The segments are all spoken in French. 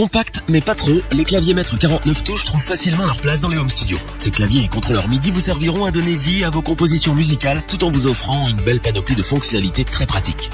Compact, mais pas trop, les claviers maîtres 49 touches trouvent facilement leur place dans les home studios. Ces claviers et contrôleurs MIDI vous serviront à donner vie à vos compositions musicales tout en vous offrant une belle panoplie de fonctionnalités très pratiques.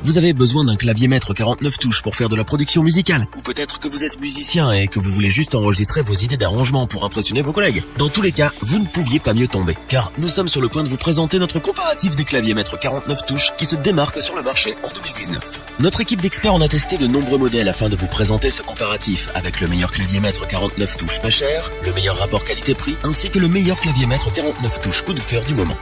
Vous avez besoin d'un clavier maître 49 touches pour faire de la production musicale, ou peut-être que vous êtes musicien et que vous voulez juste enregistrer vos idées d'arrangement pour impressionner vos collègues. Dans tous les cas, vous ne pouviez pas mieux tomber, car nous sommes sur le point de vous présenter notre comparatif des claviers maîtres 49 touches qui se démarque sur le marché en 2019. Notre équipe d'experts en a testé de nombreux modèles afin de vous présenter ce comparatif avec le meilleur clavier maître 49 touches pas cher, le meilleur rapport qualité-prix, ainsi que le meilleur clavier maître 49 touches coup de cœur du moment.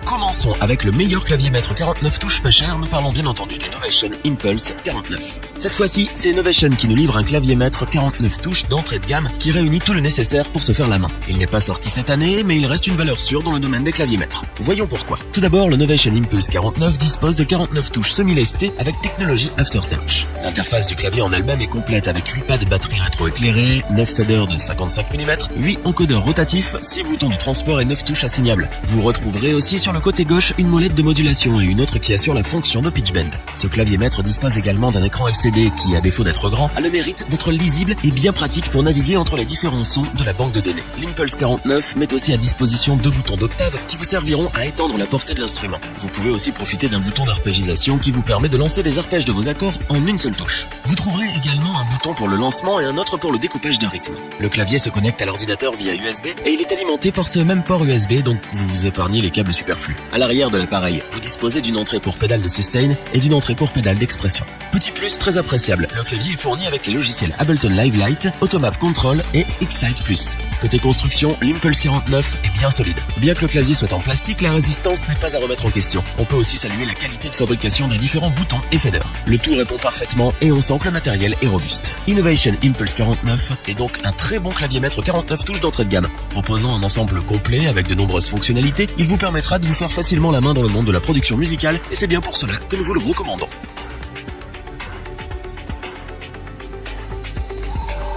Commençons avec le meilleur clavier maître 49 touches pas cher, nous parlons bien entendu du Novation Impulse 49. Cette fois-ci, c'est Novation qui nous livre un clavier maître 49 touches d'entrée de gamme qui réunit tout le nécessaire pour se faire la main. Il n'est pas sorti cette année, mais il reste une valeur sûre dans le domaine des claviers maîtres. Voyons pourquoi. Tout d'abord, le Novation Impulse 49 dispose de 49 touches semi-lestées avec technologie Aftertouch. L'interface du clavier en elle-même est complète avec 8 pads de batterie rétro-éclairées, 9 faders de 55 mm, 8 encodeurs rotatifs, 6 boutons de transport et 9 touches assignables. Vous retrouverez aussi sur le côté gauche une molette de modulation et une autre qui assure la fonction de pitch bend. Ce clavier maître dispose également d'un écran LCD qui, à défaut d'être grand, a le mérite d'être lisible et bien pratique pour naviguer entre les différents sons de la banque de données. L'Impulse 49 met aussi à disposition 2 boutons d'octave qui vous serviront à étendre la portée de l'instrument. Vous pouvez aussi profiter d'un bouton d'arpégisation qui vous permet de lancer des arpèges de vos accords en une seule touche. Vous trouverez également un bouton pour le lancement et un autre pour le découpage de rythme. Le clavier se connecte à l'ordinateur via USB et il est alimenté par ce même port USB, donc vous vous épargnez les câbles superflus. À l'arrière de l'appareil, vous disposez d'une entrée pour pédale de sustain et d'une entrée pour pédale d'expression. Petit plus très appréciable, le clavier est fourni avec les logiciels Ableton Live Lite, Automap Control et Excite Plus. Côté construction, l'Impulse 49 est bien solide. Bien que le clavier soit en plastique, la résistance n'est pas à remettre en question. On peut aussi saluer la qualité de fabrication des différents boutons et faders. Le tout répond parfaitement et on sent que le matériel est robuste. Innovation Impulse 49 est donc un très bon clavier maître 49 touches d'entrée de gamme. Proposant un ensemble complet avec de nombreuses fonctionnalités, il vous permettra de vous faire facilement la main dans le monde de la production musicale et c'est bien pour cela que nous vous le recommandons.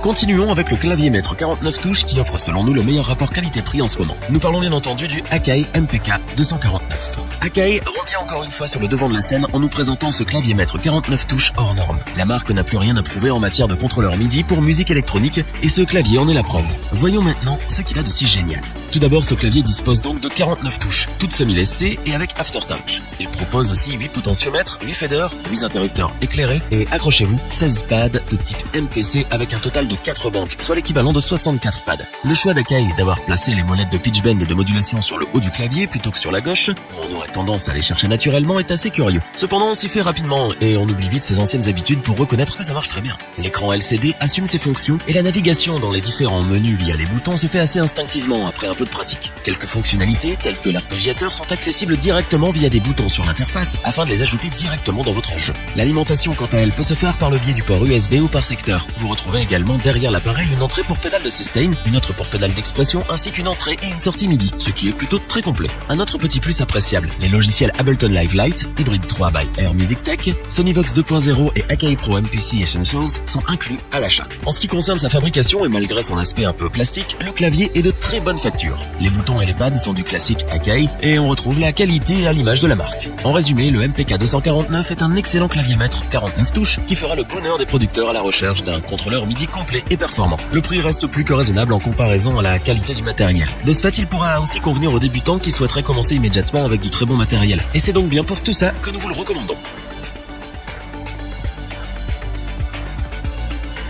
Continuons avec le clavier maître 49 touches qui offre selon nous le meilleur rapport qualité-prix en ce moment. Nous parlons bien entendu du Akai MPK 249. Akai revient encore une fois sur le devant de la scène en nous présentant ce clavier maître 49 touches hors norme. La marque n'a plus rien à prouver en matière de contrôleur MIDI pour musique électronique et ce clavier en est la preuve. Voyons maintenant ce qu'il a de si génial. Tout d'abord, ce clavier dispose donc de 49 touches, toutes semi-lestées et avec Aftertouch. Il propose aussi 8 potentiomètres, 8 faders, 8 interrupteurs éclairés et, accrochez-vous, 16 pads de type MPC avec un total de 4 banques, soit l'équivalent de 64 pads. Le choix d'Akai d'avoir placé les molettes de pitch bend et de modulation sur le haut du clavier plutôt que sur la gauche, où on aurait tendance à les chercher naturellement, est assez curieux. Cependant, on s'y fait rapidement et on oublie vite ses anciennes habitudes pour reconnaître que ça marche très bien. L'écran LCD assume ses fonctions et la navigation dans les différents menus via les boutons se fait assez instinctivement après un peu de pratique. Quelques fonctionnalités, telles que l'arpégiateur, sont accessibles directement via des boutons sur l'interface afin de les ajouter directement dans votre jeu. L'alimentation, quant à elle, peut se faire par le biais du port USB ou par secteur. Vous retrouvez également derrière l'appareil une entrée pour pédale de sustain, une autre pour pédale d'expression, ainsi qu'une entrée et une sortie MIDI, ce qui est plutôt très complet. Un autre petit plus appréciable, les logiciels Ableton Live Lite, Hybrid 3 by Air Music Tech, Sonyvox 2.0 et Akai Pro MPC Essentials sont inclus à l'achat. En ce qui concerne sa fabrication et malgré son aspect un peu plastique, le clavier est de très bonne facture. Les boutons et les pads sont du classique Akai et on retrouve la qualité à l'image de la marque. En résumé, le MPK 249 est un excellent clavier maître 49 touches qui fera le bonheur des producteurs à la recherche d'un contrôleur MIDI complet et performant. Le prix reste plus que raisonnable en comparaison à la qualité du matériel. De ce fait, il pourra aussi convenir aux débutants qui souhaiteraient commencer immédiatement avec du très bon matériel. Et c'est donc bien pour tout ça que nous vous le recommandons.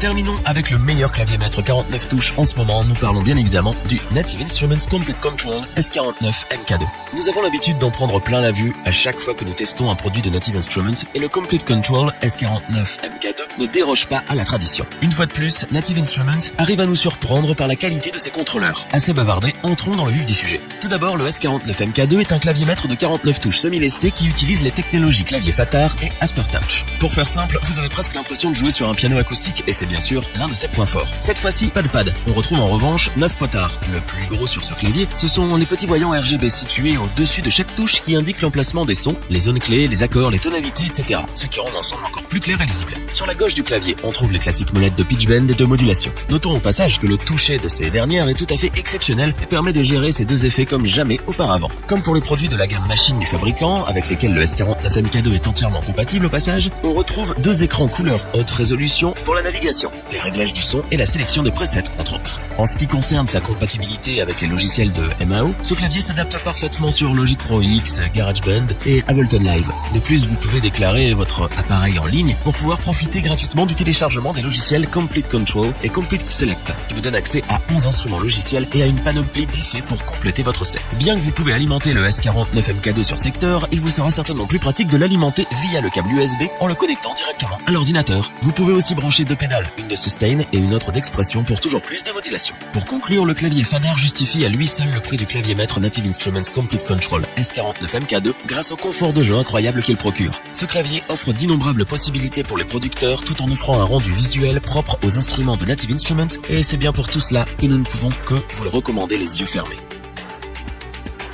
Terminons avec le meilleur clavier maître 49 touches en ce moment. Nous parlons bien évidemment du Native Instruments Complete Control S49 MK2. Nous avons l'habitude d'en prendre plein la vue à chaque fois que nous testons un produit de Native Instruments et le Complete Control S49 MK2 ne déroge pas à la tradition. Une fois de plus, Native Instruments arrive à nous surprendre par la qualité de ses contrôleurs. Assez bavardé, entrons dans le vif du sujet. Tout d'abord, le S49 MK2 est un clavier maître de 49 touches semi-lesté qui utilise les technologies clavier Fatar et Aftertouch. Pour faire simple, vous avez presque l'impression de jouer sur un piano acoustique et c'est bien sûr l'un de ses points forts. Cette fois-ci, pas de pad. On retrouve en revanche 9 potards. Le plus gros sur ce clavier, ce sont les petits voyants RGB situés au-dessus de chaque touche qui indiquent l'emplacement des sons, les zones clés, les accords, les tonalités, etc. Ce qui rend l'ensemble encore plus clair et lisible. Sur la gauche du clavier, on trouve les classiques molettes de pitch bend et de modulation. Notons au passage que le toucher de ces dernières est tout à fait exceptionnel et permet de gérer ces deux effets comme jamais auparavant. Comme pour les produits de la gamme machine du fabricant, avec lesquels le S49MK2 est entièrement compatible au passage, on retrouve deux écrans couleur haute résolution pour la navigation, les réglages du son et la sélection des presets, entre autres. En ce qui concerne sa compatibilité avec les logiciels de MAO, ce clavier s'adapte parfaitement sur Logic Pro X, GarageBand et Ableton Live. De plus, vous pouvez déclarer votre appareil en ligne pour pouvoir profiter gratuitement du téléchargement des logiciels Complete Control et Complete Select, qui vous donnent accès à 11 instruments logiciels et à une panoplie d'effets pour compléter votre set. Bien que vous pouvez alimenter le S49MK2 sur secteur, il vous sera certainement plus pratique de l'alimenter via le câble USB en le connectant directement à l'ordinateur. Vous pouvez aussi brancher deux pédales, une de sustain et une autre d'expression pour toujours plus de modulation. Pour conclure, le clavier Fadar justifie à lui seul le prix du clavier maître Native Instruments Complete Control S49MK2 grâce au confort de jeu incroyable qu'il procure. Ce clavier offre d'innombrables possibilités pour les producteurs tout en offrant un rendu visuel propre aux instruments de Native Instruments et c'est bien pour tout cela que nous ne pouvons que vous le recommander les yeux fermés.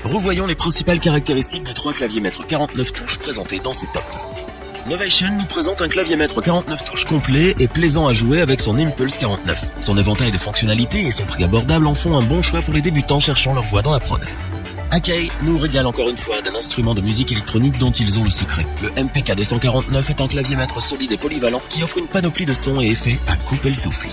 Revoyons les principales caractéristiques des trois claviers maîtres 49 touches présentés dans ce top. Novation nous présente un clavier maître 49 touches complet et plaisant à jouer avec son Impulse 49. Son éventail de fonctionnalités et son prix abordable en font un bon choix pour les débutants cherchant leur voix dans la prod. Akai nous régale encore une fois d'un instrument de musique électronique dont ils ont le secret. Le MPK 249 est un clavier maître solide et polyvalent qui offre une panoplie de sons et effets à couper le souffle.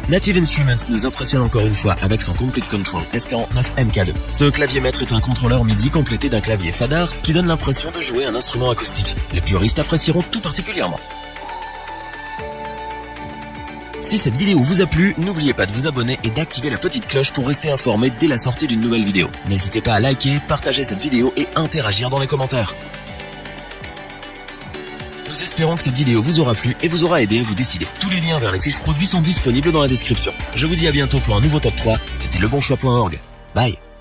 Native Instruments nous impressionne encore une fois avec son Complete Control S49MK2. Ce clavier maître est un contrôleur MIDI complété d'un clavier Fadar qui donne l'impression de jouer un instrument acoustique. Les puristes apprécieront tout particulièrement. Si cette vidéo vous a plu, n'oubliez pas de vous abonner et d'activer la petite cloche pour rester informé dès la sortie d'une nouvelle vidéo. N'hésitez pas à liker, partager cette vidéo et interagir dans les commentaires. Nous espérons que cette vidéo vous aura plu et vous aura aidé à vous décider. Tous les liens vers les fiches produits sont disponibles dans la description. Je vous dis à bientôt pour un nouveau top 3. C'était lebonchoix.org. Bye.